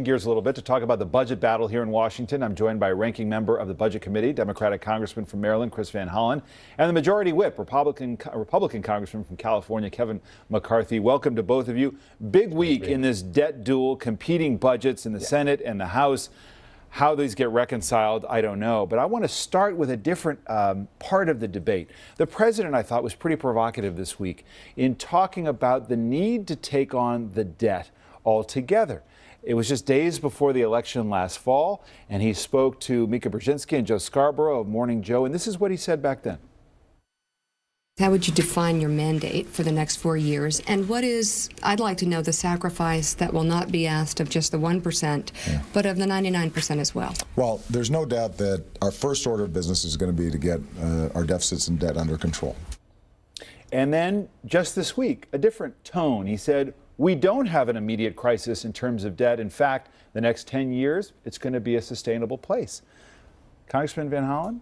Gears a little bit to talk about the budget battle here in Washington. I'm joined by ranking member of the Budget Committee, Democratic Congressman from Maryland, Chris Van Hollen, and the Majority Whip, Republican Congressman from California, Kevin McCarthy. Welcome to both of you. Big week in this debt duel, competing budgets in the Senate and the House. How these get reconciled, I don't know. But I want to start with a different part of the debate. The president, I thought, was pretty provocative this week in talking about the need to take on the debt altogether. It was just days before the election last fall, and he spoke to Mika Brzezinski and Joe Scarborough of Morning Joe, and this is what he said back then. How would you define your mandate for the next 4 years? And what is, I'd like to know, the sacrifice that will not be asked of just the 1%, but of the 99% as well? Well, there's no doubt that our first order of business is going to be to get our deficits and debt under control. And then just this week, a different tone. He said, we don't have an immediate crisis in terms of debt. In fact, the next 10 years, it's going to be a sustainable place. Congressman Van Hollen,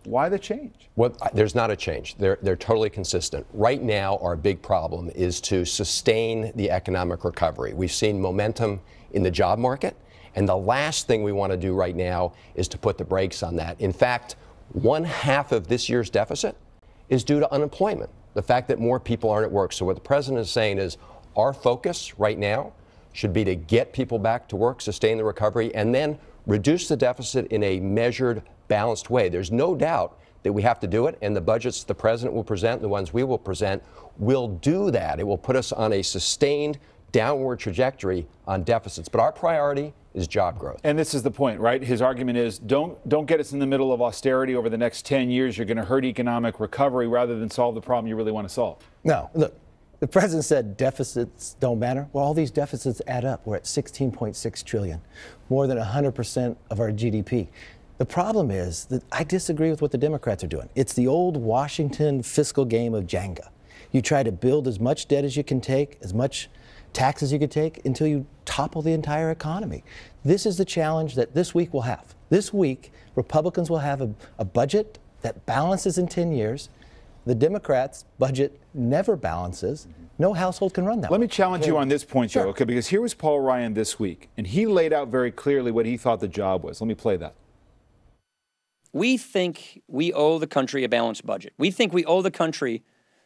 why the change? Well, there's not a change. They're totally consistent. Right now, our big problem is to sustain the economic recovery. We've seen momentum in the job market, and the last thing we want to do right now is to put the brakes on that. In fact, 1/2 of this year's deficit is due to unemployment, the fact that more people aren't at work. So what the president is saying is, our focus right now should be to get people back to work, sustain the recovery, and then reduce the deficit in a measured, balanced way. There's no doubt that we have to do it, and the budgets the president will present, the ones we will present, will do that. It will put us on a sustained downward trajectory on deficits. But our priority is job growth. And this is the point, right? His argument is don't get us in the middle of austerity over the next 10 years. You're going to hurt economic recovery rather than solve the problem you really want to solve. No, look. The president said deficits don't matter. Well, all these deficits add up. We're at $16.6 trillion, more than 100% of our GDP. The problem is that I disagree with what the Democrats are doing. It's the old Washington fiscal game of Jenga. You try to build as much debt as you can take, as much tax as you can take, until you topple the entire economy. This is the challenge that this week we'll have. This week, Republicans will have a budget that balances in 10 years. The Democrats' budget never balances. No household can run that. Let me challenge you on this point, Joe, Sure. okay? Because here was Paul Ryan this week, and he laid out very clearly what he thought the job was. Let me play that. We think we owe the country a balanced budget. We think we owe the country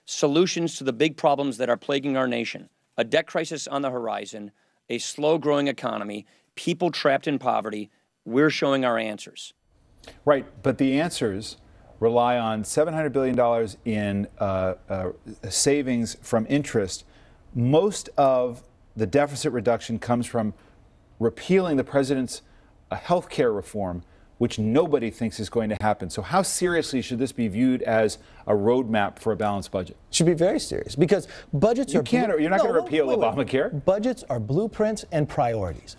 solutions to the big problems that are plaguing our nation. A debt crisis on the horizon, a slow-growing economy, people trapped in poverty. We're showing our answers. Right, but the answers rely on $700 billion in savings from interest. Most of the deficit reduction comes from repealing the president's health care reform, which nobody thinks is going to happen. So how seriously should this be viewed as a roadmap for a balanced budget? It should be very serious, because budgets are... You're not going to repeal Obamacare. Budgets are blueprints and priorities.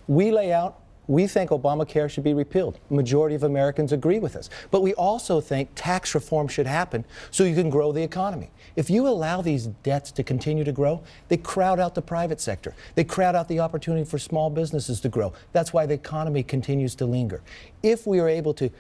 We think Obamacare should be repealed. The majority of Americans agree with us. But we also think tax reform should happen so you can grow the economy. If you allow these debts to continue to grow, they crowd out the private sector. They crowd out the opportunity for small businesses to grow. That's why the economy continues to linger. If we are able to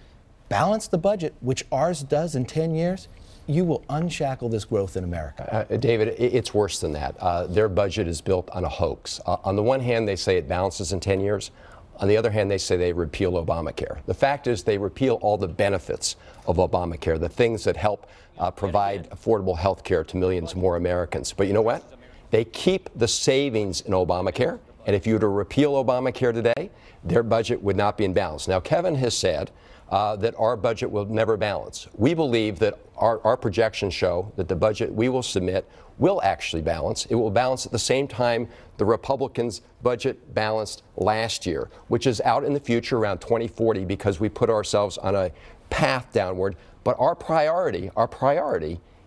balance the budget, which ours does in 10 years, you will unshackle this growth in America. David, it's worse than that. Their budget is built on a hoax. On the one hand, they say it balances in 10 years. On the other hand, they say they repeal Obamacare. The fact is they repeal all the benefits of Obamacare, the things that help provide affordable health care to millions more Americans. But you know what? They keep the savings in Obamacare, and if you were to repeal Obamacare today, their budget would not be in balance. Now, Kevin has said that our budget will never balance. We believe that our projections show that the budget we will submit will actually balance. It will balance at the same time the Republicans' budget balanced last year, which is out in the future around 2040, because we put ourselves on a path downward. But our priority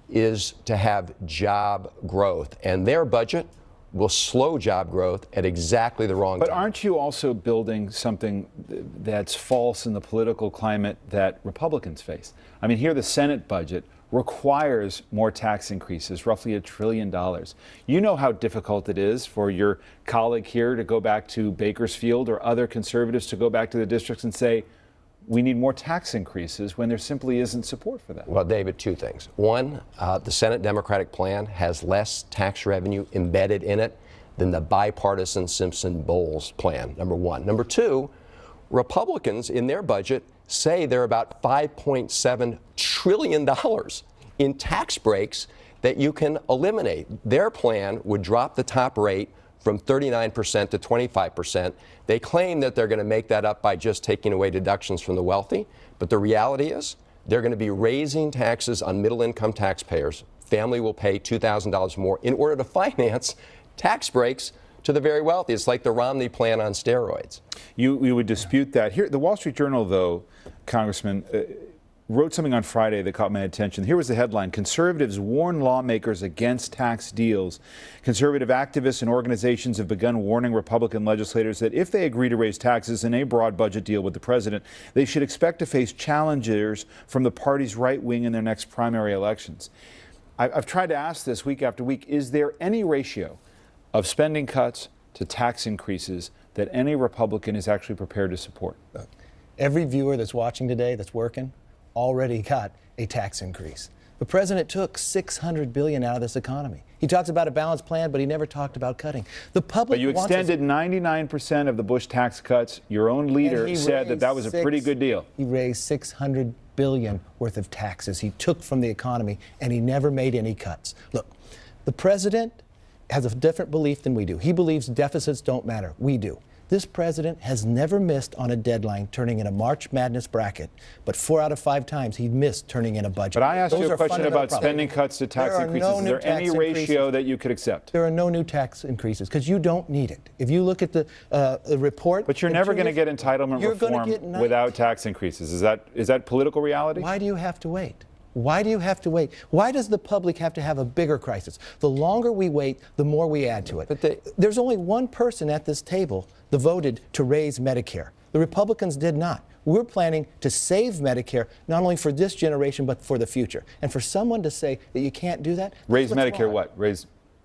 is to have job growth, and their budget will slow job growth at exactly the wrong time. But aren't you also building something that's false in the political climate that Republicans face? I mean, here the Senate budget requires more tax increases, roughly $1 trillion. You know how difficult it is for your colleague here to go back to Bakersfield or other conservatives to go back to the districts and say, we need more tax increases, when there simply isn't support for that. Well, David, two things. One, the Senate Democratic plan has less tax revenue embedded in it than the bipartisan Simpson-Bowles plan, number one. Number two, Republicans in their budget say they're about $5.7 trillion in tax breaks that you can eliminate. Their plan would drop the top rate from 39% to 25%. They claim that they're going to make that up by just taking away deductions from the wealthy, but the reality is they're going to be raising taxes on middle-income taxpayers. Family will pay $2,000 more in order to finance tax breaks to the very wealthy. It's like the Romney plan on steroids. You would dispute that. Here, the Wall Street Journal, though, Congressman, wrote something on Friday that caught my attention. Here was the headline: Conservatives warn lawmakers against tax deals. Conservative activists and organizations have begun warning Republican legislators that if they agree to raise taxes in a broad budget deal with the president, they should expect to face challengers from the party's right wing in their next primary elections. I've tried to ask this week after week: is there any ratio of spending cuts to tax increases that any Republican is actually prepared to support? Every viewer that's watching today that's working already got a tax increase. The president took $600 billion out of this economy. He talks about a balanced plan, but he never talked about cutting. The public. But you extended 99% of the Bush tax cuts. Your own leader said that was a pretty good deal. He raised $600 billion worth of taxes he took from the economy, and he never made any cuts. Look, the president has a different belief than we do. He believes deficits don't matter. We do. This president has never missed on a deadline turning in a March Madness bracket, but 4 out of 5 times he missed turning in a budget. But I asked you a question about spending cuts to tax increases. Is there any ratio that you could accept? There are no new tax increases because you don't need it. If you look at the report. But you're never going to get entitlement reform without tax increases. Is that political reality? Why do you have to wait? Why do you have to wait? Why does the public have to have a bigger crisis? The longer we wait, the more we add to it. But there's only one person at this table that voted to raise Medicare. The Republicans did not. We're planning to save Medicare, not only for this generation, but for the future. And for someone to say that you can't do that? Raise Medicare what?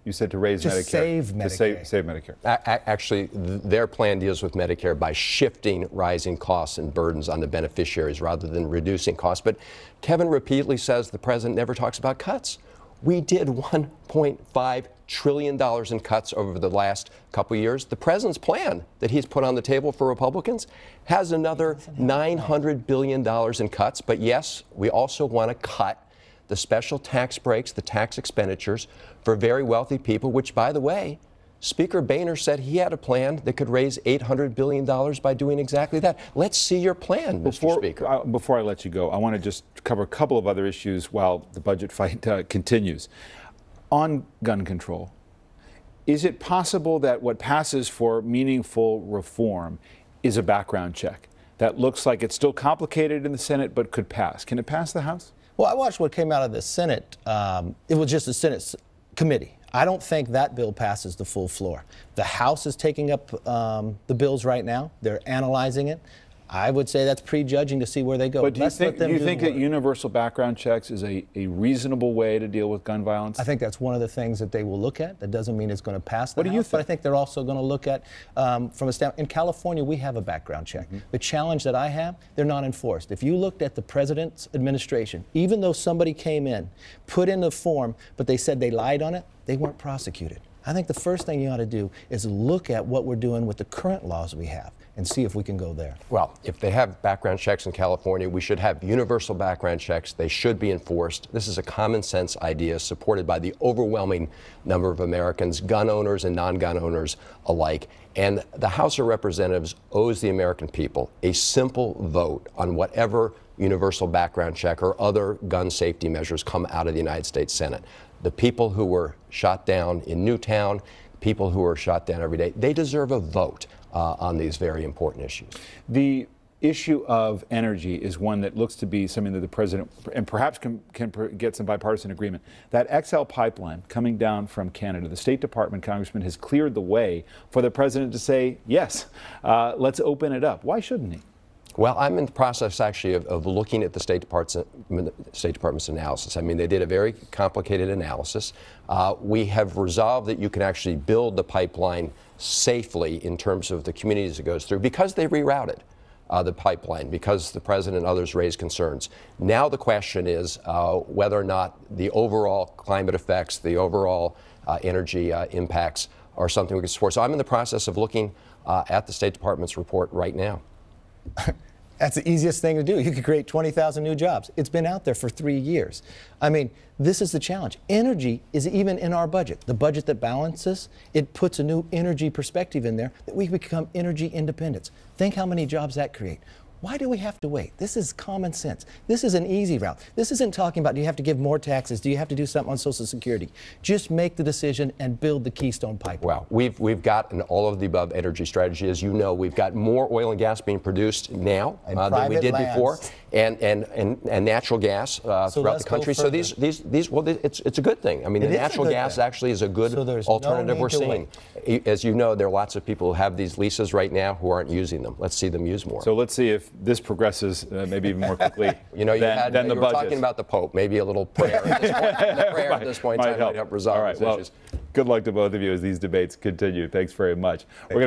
You said to raise Medicare. Save Medicare. To save Medicare. Actually, their plan deals with Medicare by shifting rising costs and burdens on the beneficiaries rather than reducing costs. But Kevin repeatedly says the president never talks about cuts. We did $1.5 trillion in cuts over the last couple of years. The president's plan that he's put on the table for Republicans has another $900 billion in cuts. But yes, we also want to cut the special tax breaks, the tax expenditures for very wealthy people, which, by the way, Speaker Boehner said he had a plan that could raise $800 billion by doing exactly that. Let's see your plan, Mr. Speaker. Before I let you go, I want to just cover a couple of other issues while the budget fight continues. On gun control, is it possible that what passes for meaningful reform is a background check that looks like it's still complicated in the Senate but could pass? Can it pass the House? Well, I watched what came out of the Senate. It was just a Senate committee. I don't think that bill passes the full floor. The House is taking up the bills right now. They're analyzing it. I would say that's prejudging to see where they go. But do you think that universal background checks is a reasonable way to deal with gun violence? I think that's one of the things that they will look at. That doesn't mean it's going to pass the House. What do you think? But I think they're also going to look at, from a standpoint, in California, we have a background check. Mm-hmm. The challenge that I have, they're not enforced. If you looked at the president's administration, even though somebody came in, put in the form, but they said they lied on it, they weren't prosecuted. I think the first thing you ought to do is look at what we're doing with the current laws we have and see if we can go there. Well, if they have background checks in California, we should have universal background checks. They should be enforced. This is a common sense idea supported by the overwhelming number of Americans, gun owners and non-gun owners alike. And the House of Representatives owes the American people a simple vote on whatever universal background check or other gun safety measures come out of the United States Senate. The people who were shot down in Newtown, people who are shot down every day, they deserve a vote on these very important issues. The issue of energy is one that looks to be something that the president, and perhaps can get some bipartisan agreement. That XL pipeline coming down from Canada, the State Department, Congressman, has cleared the way for the president to say, yes, let's open it up. Why shouldn't he? Well, I'm in the process actually of looking at the State Department's analysis. I mean, they did a very complicated analysis. We have resolved that you can actually build the pipeline safely in terms of the communities it goes through because they rerouted the pipeline, because the president and others raised concerns. Now the question is whether or not the overall climate effects, the overall energy impacts are something we can support. So I'm in the process of looking at the State Department's report right now. That's the easiest thing to do. You could create 20,000 new jobs. It's been out there for 3 years. I mean, this is the challenge. Energy is even in our budget. The budget that balances, it puts a new energy perspective in there that we become energy independent. Think how many jobs that create. Why do we have to wait? This is common sense. This is an easy route. This isn't talking about do you have to give more taxes? Do you have to do something on Social Security? Just make the decision and build the Keystone Pipeline. Well, we've got an all of the above energy strategy. As you know, we've got more oil and gas being produced now than we did before, and natural gas throughout the country. So it's a good thing. I mean, the natural gas actually is a good alternative we're seeing. As you know, there are lots of people who have these leases right now who aren't using them. Let's see them use more. So let's see if this progresses maybe even more quickly you know, than the you were budget. talking about the Pope. Maybe a little prayer at this point. The prayer at this point in time might help resolve All right, these well, issues. good luck to both of you as these debates continue. Thanks very much. We're going to